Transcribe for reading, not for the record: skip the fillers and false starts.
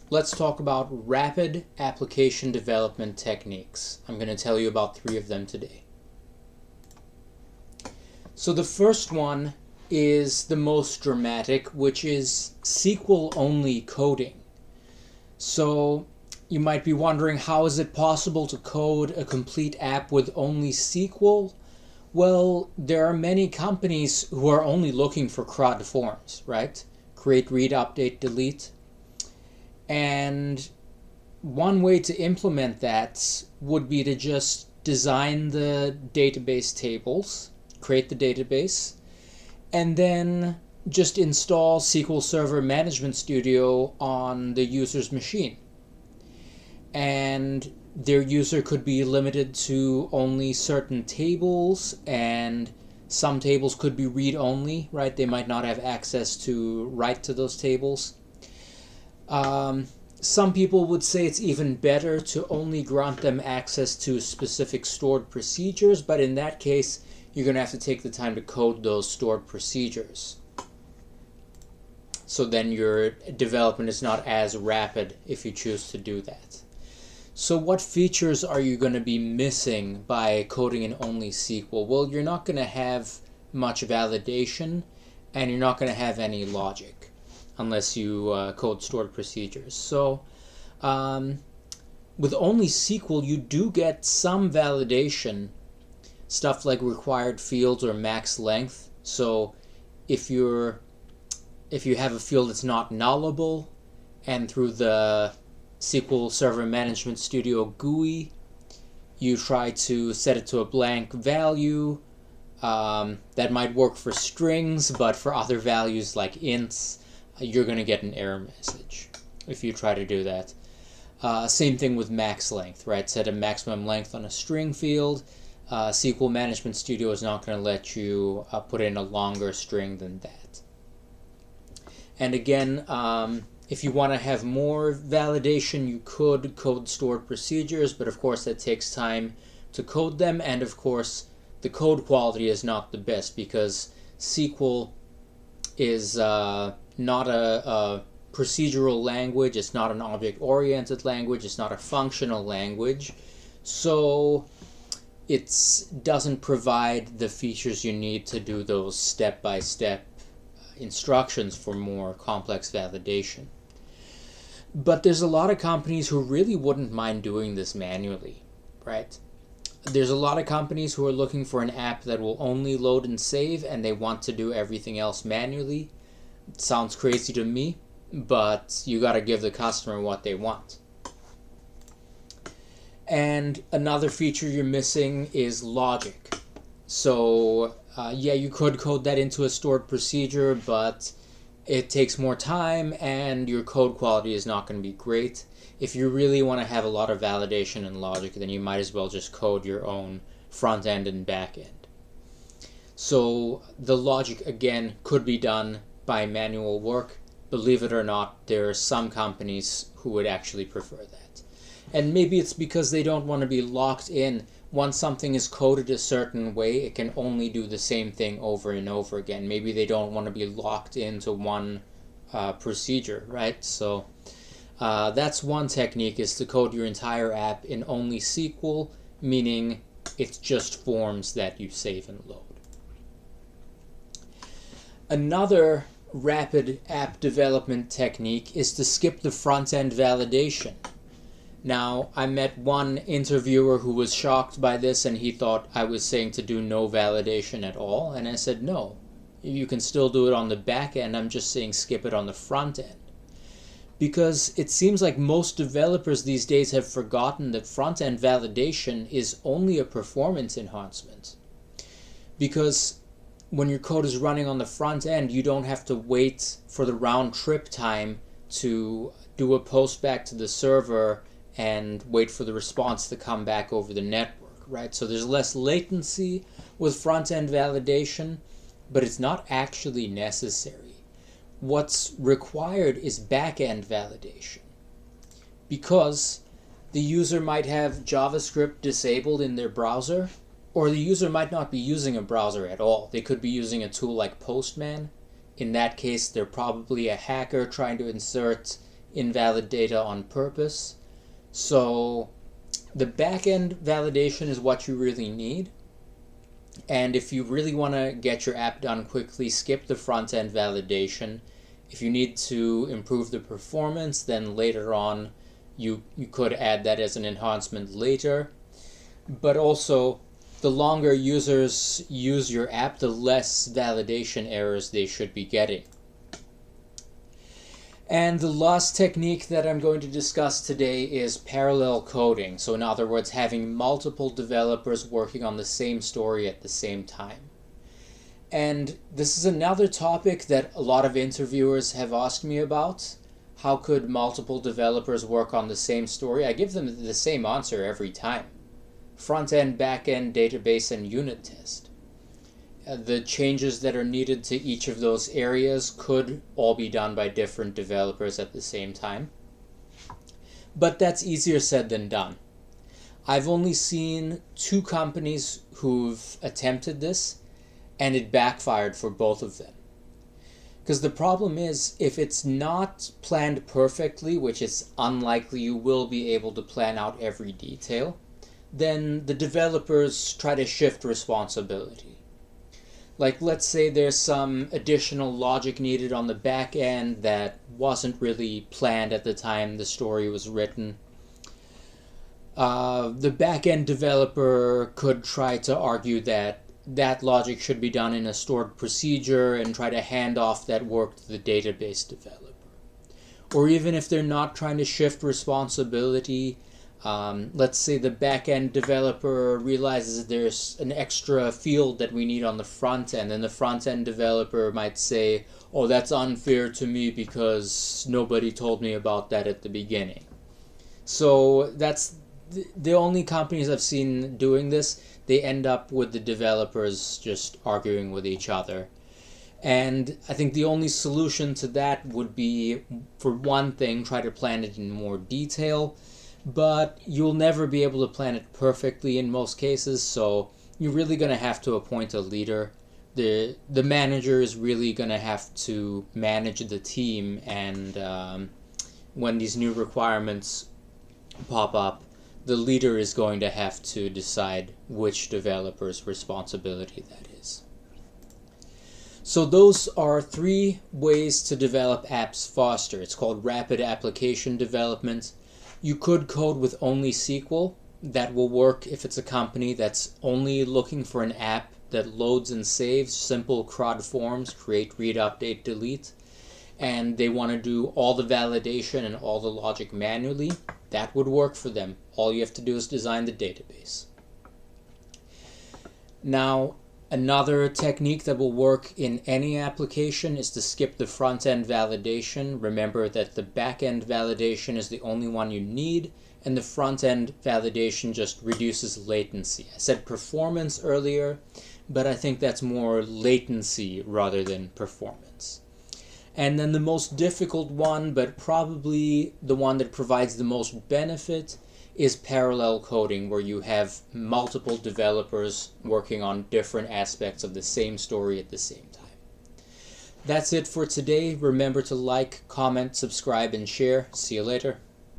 let's talk about rapid application development techniques. I'm going to tell you about 3 of them today. So the first one is the most dramatic, which is SQL-only coding. So you might be wondering, how is it possible to code a complete app with only SQL? Well, there are many companies who are only looking for CRUD forms, right? Create, read, update, delete. And one way to implement that would be to just design the database tables, create the database, and then just install SQL Server Management Studio on the user's machine. And their user could be limited to only certain tables, and some tables could be read-only, right? They might not have access to write to those tables. Some people would say it's even better to only grant them access to specific stored procedures, but in that case, you're going to have to take the time to code those stored procedures. So then your development is not as rapid if you choose to do that. So what features are you going to be missing by coding in only SQL? Well, you're not going to have much validation, and you're not going to have any logic unless you code stored procedures. So with only SQL, you do get some validation, stuff like required fields or max length. So if you have a field that's not nullable, and through the SQL Server Management Studio GUI, you try to set it to a blank value, that might work for strings, but for other values like ints, you're going to get an error message if you try to do that. Same thing with max length, right? Set a maximum length on a string field. SQL Management Studio is not going to let you put in a longer string than that. And again, if you want to have more validation, you could code stored procedures, but of course that takes time to code them, and of course the code quality is not the best because SQL is not a procedural language, it's not an object-oriented language, it's not a functional language, so it doesn't provide the features you need to do those step-by-step instructions for more complex validation. But there's a lot of companies who really wouldn't mind doing this manually, right? There's a lot of companies who are looking for an app that will only load and save, and they want to do everything else manually. It sounds crazy to me, but you got to give the customer what they want. And another feature you're missing is logic. So yeah, you could code that into a stored procedure, but it takes more time and your code quality is not going to be great. If you really want to have a lot of validation and logic, then you might as well just code your own front end and back end. So the logic, again, could be done by manual work. Believe it or not, there are some companies who would actually prefer that. And maybe it's because they don't want to be locked in. Once something is coded a certain way, it can only do the same thing over and over again. Maybe they don't want to be locked into one procedure, right? So that's one technique, is to code your entire app in only SQL, meaning it's just forms that you save and load. Another rapid app development technique is to skip the front-end validation. Now, I met one interviewer who was shocked by this, and he thought I was saying to do no validation at all, and I said no. You can still do it on the back end, I'm just saying skip it on the front end. Because it seems like most developers these days have forgotten that front-end validation is only a performance enhancement. Because when your code is running on the front end, you don't have to wait for the round trip time to do a post back to the server and wait for the response to come back over the network, right? So there's less latency with front-end validation, but it's not actually necessary. What's required is back-end validation, because the user might have JavaScript disabled in their browser, or the user might not be using a browser at all. They could be using a tool like Postman. In that case, they're probably a hacker trying to insert invalid data on purpose. So the back-end validation is what you really need. And if you really want to get your app done quickly, skip the front-end validation. If you need to improve the performance, then later on you could add that as an enhancement later. But also, the longer users use your app, the less validation errors they should be getting. And the last technique that I'm going to discuss today is parallel coding. So in other words, having multiple developers working on the same story at the same time. And this is another topic that a lot of interviewers have asked me about. How could multiple developers work on the same story? I give them the same answer every time. Front-end, back-end, database, and unit test. The changes that are needed to each of those areas could all be done by different developers at the same time. But that's easier said than done. I've only seen 2 companies who've attempted this, and it backfired for both of them. Because the problem is, if it's not planned perfectly, which is unlikely you will be able to plan out every detail, then the developers try to shift responsibility. Like, let's say there's some additional logic needed on the back end that wasn't really planned at the time the story was written. The back end developer could try to argue that that logic should be done in a stored procedure and try to hand off that work to the database developer. Or even if they're not trying to shift responsibility, let's say the back-end developer realizes there's an extra field that we need on the front end, and the front-end developer might say, oh, that's unfair to me because nobody told me about that at the beginning. So that's the only companies I've seen doing this. They end up with the developers just arguing with each other. And I think the only solution to that would be, for one thing, try to plan it in more detail. But you'll never be able to plan it perfectly in most cases, so you're really going to have to appoint a leader. The manager is really going to have to manage the team, and when these new requirements pop up, the leader is going to have to decide which developer's responsibility that is. So those are 3 ways to develop apps faster. It's called rapid application development. You could code with only SQL. That will work if it's a company that's only looking for an app that loads and saves simple CRUD forms, create, read, update, delete, and they want to do all the validation and all the logic manually. That would work for them. All you have to do is design the database. Now, another technique that will work in any application is to skip the front-end validation. Remember that the back-end validation is the only one you need, and the front-end validation just reduces latency. I said performance earlier, but I think that's more latency rather than performance. And then the most difficult one, but probably the one that provides the most benefit, is parallel coding, where you have multiple developers working on different aspects of the same story at the same time. That's it for today. Remember to like, comment, subscribe, and share. See you later.